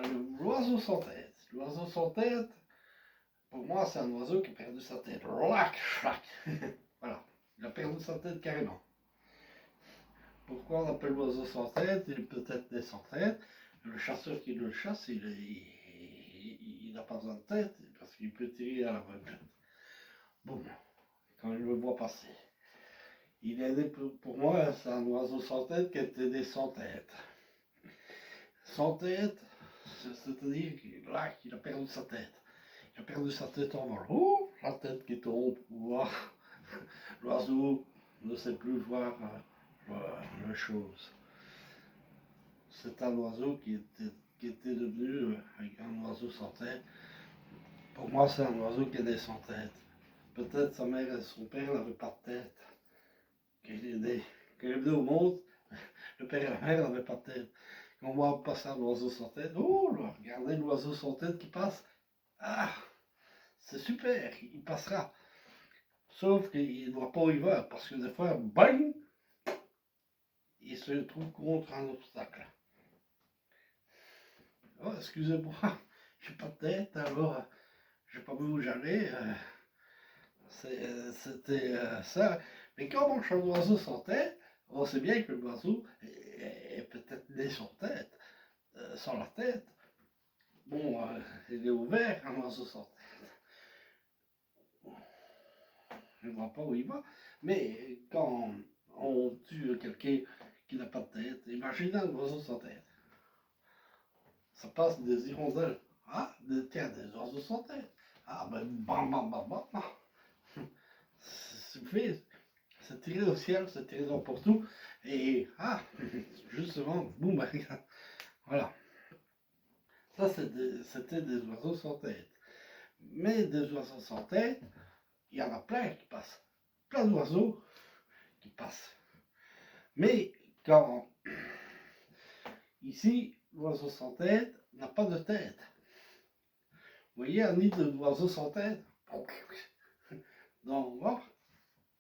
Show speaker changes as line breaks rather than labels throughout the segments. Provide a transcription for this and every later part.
l'oiseau sans tête. L'oiseau sans tête, pour moi, c'est un oiseau qui a perdu sa tête. Rac, rac. Voilà, il a perdu sa tête carrément. Pourquoi on l'appelle l'oiseau sans tête? Il est peut-être né sans tête. Le chasseur qui le chasse, il n'a pas besoin de tête parce qu'il peut tirer à l'aveugle. Boum, quand il le voit passer. Il est né, pour moi, c'est un oiseau sans tête qui était né sans tête. Sans tête, c'est-à-dire qu'il a perdu sa tête. Il a perdu sa tête en vol. Oh, la tête qui tombe. Wow. L'oiseau ne sait plus voir les choses. C'est un oiseau qui était devenu un oiseau sans tête. Pour moi, c'est un oiseau qui est né sans tête. Peut-être sa mère et son père n'avaient pas de tête. Quand il est venu au monde, le père et la mère n'avaient pas de tête. Quand on voit passer un oiseau sans tête, oh là, regardez l'oiseau sans tête qui passe. Ah, c'est super, il passera. Sauf qu'il ne voit pas où il va, parce que des fois, bang, il se trouve contre un obstacle. Oh, excusez-moi, j'ai pas de tête, alors j'ai pas vu où j'allais. C'était ça. Mais quand on mange un oiseau sans tête, on sait bien que l'oiseau est peut-être né sans tête, sans la tête. Bon, il est ouvert, un oiseau sans tête. Je ne vois pas où il va. Mais quand on tue quelqu'un qui n'a pas de tête, imaginez un oiseau sans tête. Ça passe des hirondelles. Ah, tiens, des oiseaux sans tête. Ah, ben, bam, bam, bam, bam. C'est tiré au ciel, c'est tiré n'importe où. Et, ah, justement, boum, voilà. Ça, c'était des oiseaux sans tête. Mais des oiseaux sans tête, il y en a plein qui passent. Plein d'oiseaux qui passent. Mais quand ici, l'oiseau sans tête n'a pas de tête. Vous voyez un nid d'oiseaux sans tête? Donc, bon,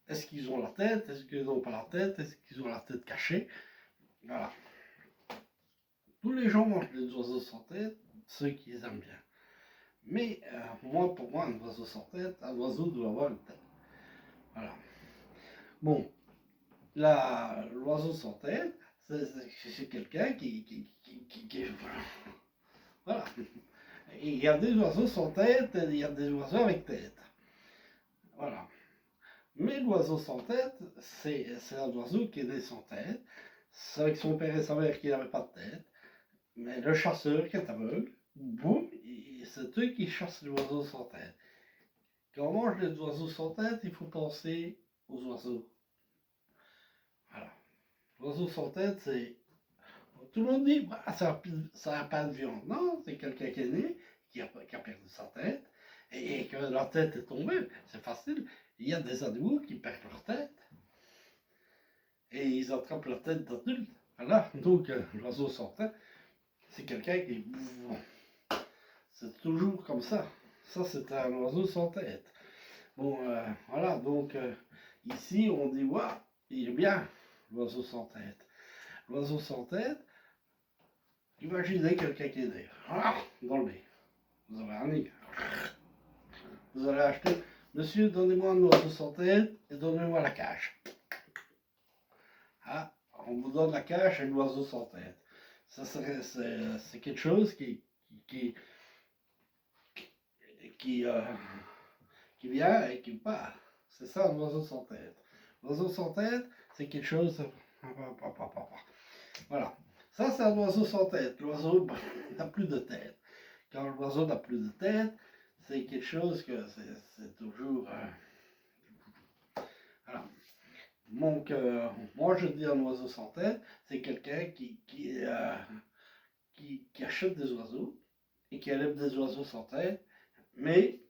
est-ce qu'ils ont la tête? Est-ce qu'ils n'ont pas la tête? Est-ce qu'ils ont la tête cachée? Voilà. Tous les gens mangent des oiseaux sans tête, ceux qui les aiment bien. Mais pour moi, un oiseau sans tête, un oiseau doit avoir une tête. Voilà. Bon, l'oiseau sans tête, c'est quelqu'un qui voilà. Et il y a des oiseaux sans tête et il y a des oiseaux avec tête. Voilà. Mais l'oiseau sans tête, c'est un oiseau qui est né sans tête. C'est avec son père et sa mère qui n'avaient pas de tête. Mais le chasseur qui est aveugle, boum, c'est eux qui chassent les oiseaux sans tête. Quand on mange des oiseaux sans tête, il faut penser aux oiseaux. Voilà. L'oiseau sans tête, c'est. Tout le monde dit, bah, ça n'a pas de viande. Non, c'est quelqu'un qui est né, qui a perdu sa tête, et que la tête est tombée. C'est facile. Il y a des animaux qui perdent leur tête. Et ils attrapent la tête d'adulte. Voilà. Donc, l'oiseau sans tête, c'est quelqu'un qui. C'est toujours comme ça. Ça, c'est un oiseau sans tête. Bon, voilà, donc ici, on dit, waouh, il est bien, l'oiseau sans tête. L'oiseau sans tête, imaginez quelqu'un qui est né, dans le nez. Vous avez un nez. Vous allez acheter, monsieur, donnez-moi un oiseau sans tête et donnez-moi la cage. Ah, on vous donne la cage et l'oiseau sans tête. Ça serait, c'est quelque chose qui vient et qui part. C'est ça un oiseau sans tête. L'oiseau sans tête, c'est quelque chose. Voilà. Ça, c'est un oiseau sans tête. L'oiseau n'a plus de tête. Quand l'oiseau n'a plus de tête, c'est quelque chose que c'est toujours. Voilà. Donc, moi, je dis un oiseau sans tête, c'est quelqu'un qui achète des oiseaux et qui élève des oiseaux sans tête, mais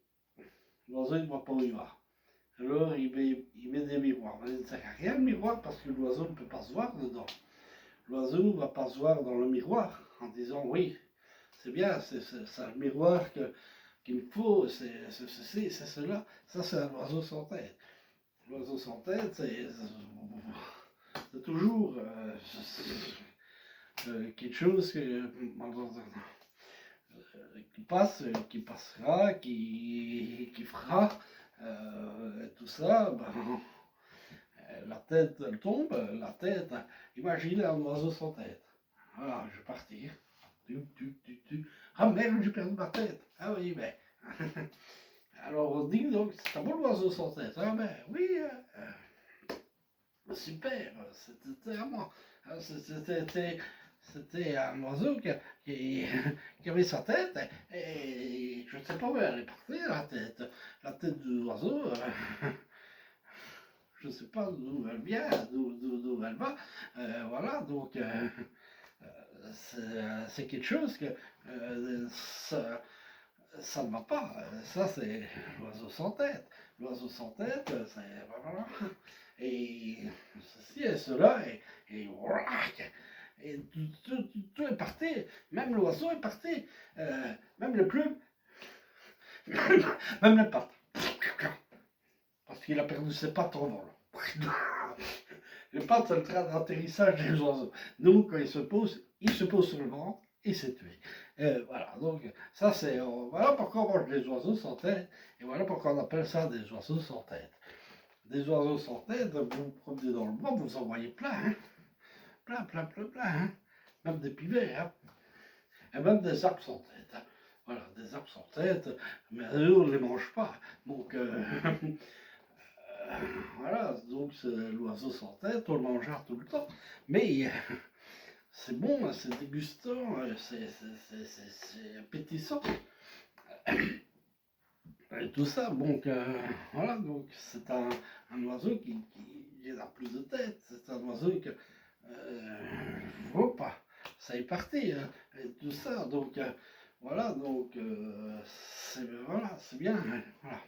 l'oiseau, il ne voit pas où il va. Alors, il met des miroirs. Mais il ne sert à rien le miroir parce que l'oiseau ne peut pas se voir dedans. L'oiseau ne va pas se voir dans le miroir en disant oui, c'est bien, c'est le miroir qu'il me faut, c'est cela. Ça, c'est un oiseau sans tête. L'oiseau sans tête, c'est toujours quelque chose que. qui passe, qui passera, qui fera, tout ça, ben, la tête, elle tombe, la tête, imaginez un oiseau sans tête. Voilà, je vais partir. Ah merde, j'ai perdu ma tête. Ah oui, mais. Alors on dit donc, c'est un bon oiseau sans tête. Ah ben oui, super, c'était à moi. C'était un oiseau qui, qui avait sa tête et je ne sais pas où elle est partie, la tête. La tête de l'oiseau, je ne sais pas d'où elle vient, d'où elle va. Voilà, donc c'est quelque chose que ça ne va pas. Ça, c'est l'oiseau sans tête. L'oiseau sans tête, c'est. Voilà. Et ceci et cela, voilà, et tout est parti. Même l'oiseau est parti. Même les plumes, même les pattes. Parce qu'il a perdu ses pattes en vol. Les pattes, c'est le train d'atterrissage des oiseaux. Donc, quand il se pose sur le ventre et c'est tué. Voilà, donc ça c'est. Voilà pourquoi on mange des oiseaux sans tête. Et voilà pourquoi on appelle ça des oiseaux sans tête. Des oiseaux sans tête, vous vous promenez dans le bois, vous en voyez plein. Hein. Plein. Hein. Même des pivets. Hein. Et même des arbres sans tête. Hein. Voilà, des arbres sans tête. Mais eux, on ne les mange pas. Donc. Voilà, donc c'est l'oiseau sans tête, on le mangera tout le temps. Mais c'est bon, c'est dégustant, c'est appétissant. Et tout ça, donc voilà, donc c'est un oiseau qui a plus de tête. C'est un oiseau que faut pas, ça est parti, hein, et tout ça. Donc voilà, donc c'est voilà, c'est bien. Hein, voilà.